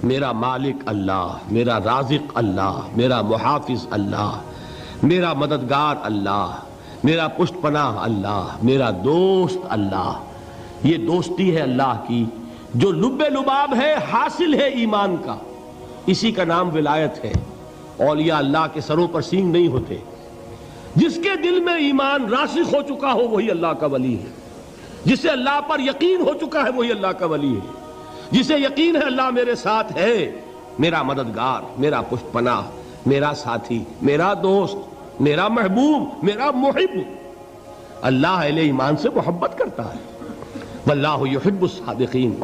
میرا مالک اللہ، میرا رازق اللہ، میرا محافظ اللہ، میرا مددگار اللہ، میرا پشت پناہ اللہ، میرا دوست اللہ۔ یہ دوستی ہے اللہ کی جو لب لباب ہے، حاصل ہے ایمان کا، اسی کا نام ولایت ہے۔ اولیاء اللہ کے سروں پر سینگ نہیں ہوتے، جس کے دل میں ایمان راسخ ہو چکا ہو وہی اللہ کا ولی ہے، جسے اللہ پر یقین ہو چکا ہے وہی اللہ کا ولی ہے، جسے یقین ہے اللہ میرے ساتھ ہے، میرا مددگار، میرا پشت پناہ، میرا ساتھی، میرا دوست، میرا محبوب، میرا محب۔ اللہ اہل ایمان سے محبت کرتا ہے۔ واللہ یحب الصادقین،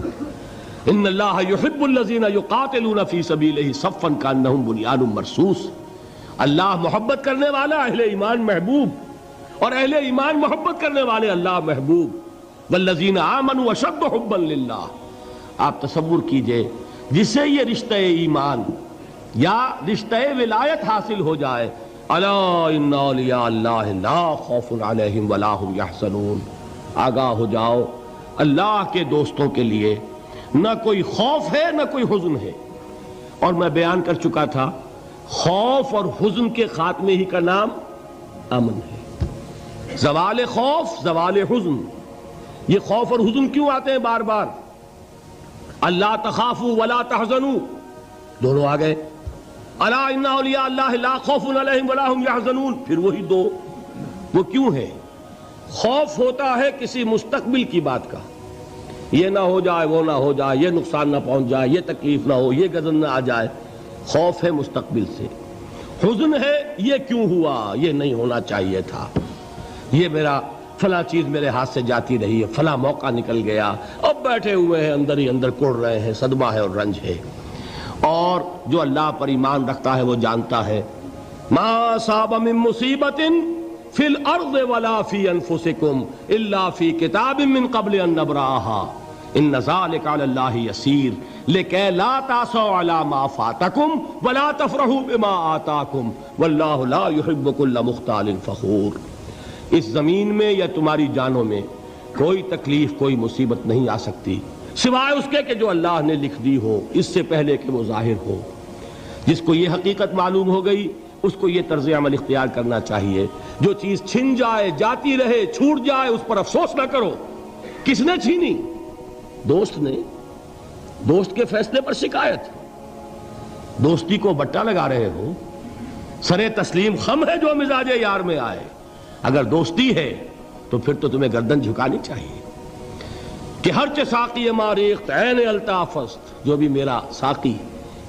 ان اللہ یحب الذین یقاتلون فی سبیلہ صفا کانہم بنیان مرصوص۔ اللہ محبت کرنے والا، اہل ایمان محبوب، اور اہل ایمان محبت کرنے والے اللہ محبوب۔ والذین آمنوا اشد حبا للہ۔ آپ تصور کیجئے جسے یہ رشتہ ایمان یا رشتہ ولایت حاصل ہو جائے، الا ان اولیاء اللہ لا خوف علیہم ولا هم یحزنون، آگاہ ہو جاؤ اللہ کے دوستوں کے لیے نہ کوئی خوف ہے نہ کوئی حزن ہے۔ اور میں بیان کر چکا تھا خوف اور حزن کے خاتمے ہی کا نام امن ہے۔ زوال خوف، زوال حزن۔ یہ خوف اور حزن کیوں آتے ہیں بار بار؟ اللہ تخافوا ولا تحزنوا، دونوں آ گئے۔ الا ان اولیاء اللہ لا خوف علیہم ولا هم یحزنون، پھر وہی دو۔ وہ کیوں ہے؟ خوف ہوتا ہے کسی مستقبل کی بات کا، یہ نہ ہو جائے، وہ نہ ہو جائے، یہ نقصان نہ پہنچ جائے، یہ تکلیف نہ ہو، یہ غضب نہ آ جائے۔ خوف ہے مستقبل سے۔ حزن ہے یہ کیوں ہوا، یہ نہیں ہونا چاہیے تھا، یہ میرا فلاں چیز میرے ہاتھ سے جاتی رہی ہے، فلاں موقع نکل گیا، اب بیٹھے ہوئے ہیں اندر ہی اندر کڑ رہے ہیں، صدمہ ہے اور رنج ہے۔ اور جو اللہ پر ایمان رکھتا ہے وہ جانتا ہے ما اصاب من مصیبت فی الارض ولا فی انفسکم الا فی کتاب من قبل ان نبرأها ان ذلک علی اللہ یسیر لکی لا تعصوا علی ما فاتکم ولا تفرحوا بما آتاکم واللہ لا یحب کل مختال فخور۔ اس زمین میں یا تمہاری جانوں میں کوئی تکلیف، کوئی مصیبت نہیں آ سکتی سوائے اس کے کہ جو اللہ نے لکھ دی ہو، اس سے پہلے کہ وہ ظاہر ہو۔ جس کو یہ حقیقت معلوم ہو گئی اس کو یہ طرز عمل اختیار کرنا چاہیے، جو چیز چھن جائے، جاتی رہے، چھوٹ جائے، اس پر افسوس نہ کرو۔ کس نے چھینی؟ دوست نے۔ دوست کے فیصلے پر شکایت۔ دوستی کو بٹا لگا رہے ہو، سر تسلیم خم ہے جو مزاج یار میں آئے۔ اگر دوستی ہے تو پھر تو تمہیں گردن جھکانی چاہیے کہ ہر ساقی ماریخت عین الطافست، جو بھی میرا ساقی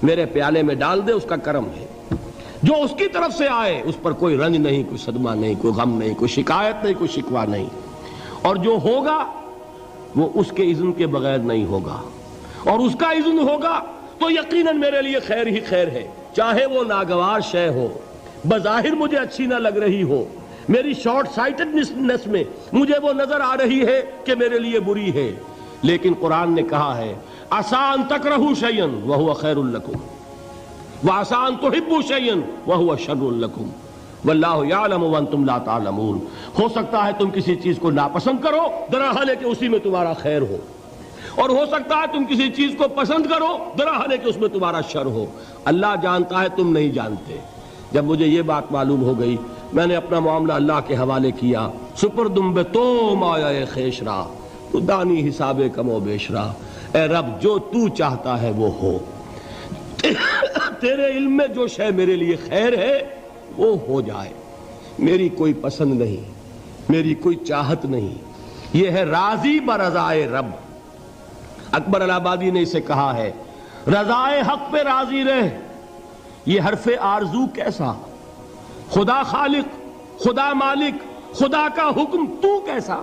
میرے پیالے میں ڈال دے اس کا کرم ہے، جو اس کی طرف سے آئے اس پر کوئی رنج نہیں، کوئی صدمہ نہیں، کوئی غم نہیں، کوئی شکایت نہیں، کوئی شکوہ نہیں، اور جو ہوگا وہ اس کے اذن کے بغیر نہیں ہوگا، اور اس کا اذن ہوگا تو یقیناً میرے لیے خیر ہی خیر ہے، چاہے وہ ناگوار شے ہو، بظاہر مجھے اچھی نہ لگ رہی ہو، میری شارٹ سائٹڈنس میں مجھے وہ نظر آ رہی ہے کہ میرے لیے بری ہے، لیکن قرآن نے کہا ہے عسیٰ ان تکرہوا شیئا وہو خیر لکم وعسیٰ ان تحبوا شیئا وہو شر لکم واللہ یعلم وانتم لا تعلمون۔ ہو سکتا ہے تم کسی چیز کو ناپسند کرو دراحال کہ اسی میں تمہارا خیر ہو، اور ہو سکتا ہے تم کسی چیز کو پسند کرو دراحال کہ اس میں تمہارا شر ہو۔ اللہ جانتا ہے، تم نہیں جانتے۔ جب مجھے یہ بات معلوم ہو گئی میں نے اپنا معاملہ اللہ کے حوالے کیا۔ سپردم بے تو مایا خیش را تو دانی حساب کم و بیش را، اے رب جو تو چاہتا ہے وہ ہو، تیرے علم میں جو شے میرے لیے خیر ہے وہ ہو جائے، میری کوئی پسند نہیں، میری کوئی چاہت نہیں، یہ ہے راضی برضائے رب۔ اکبر الہآبادی نے اسے کہا ہے رضائے حق پہ راضی رہ، یہ حرف آرزو کیسا، خدا خالق، خدا مالک، خدا کا حکم تو کیسا۔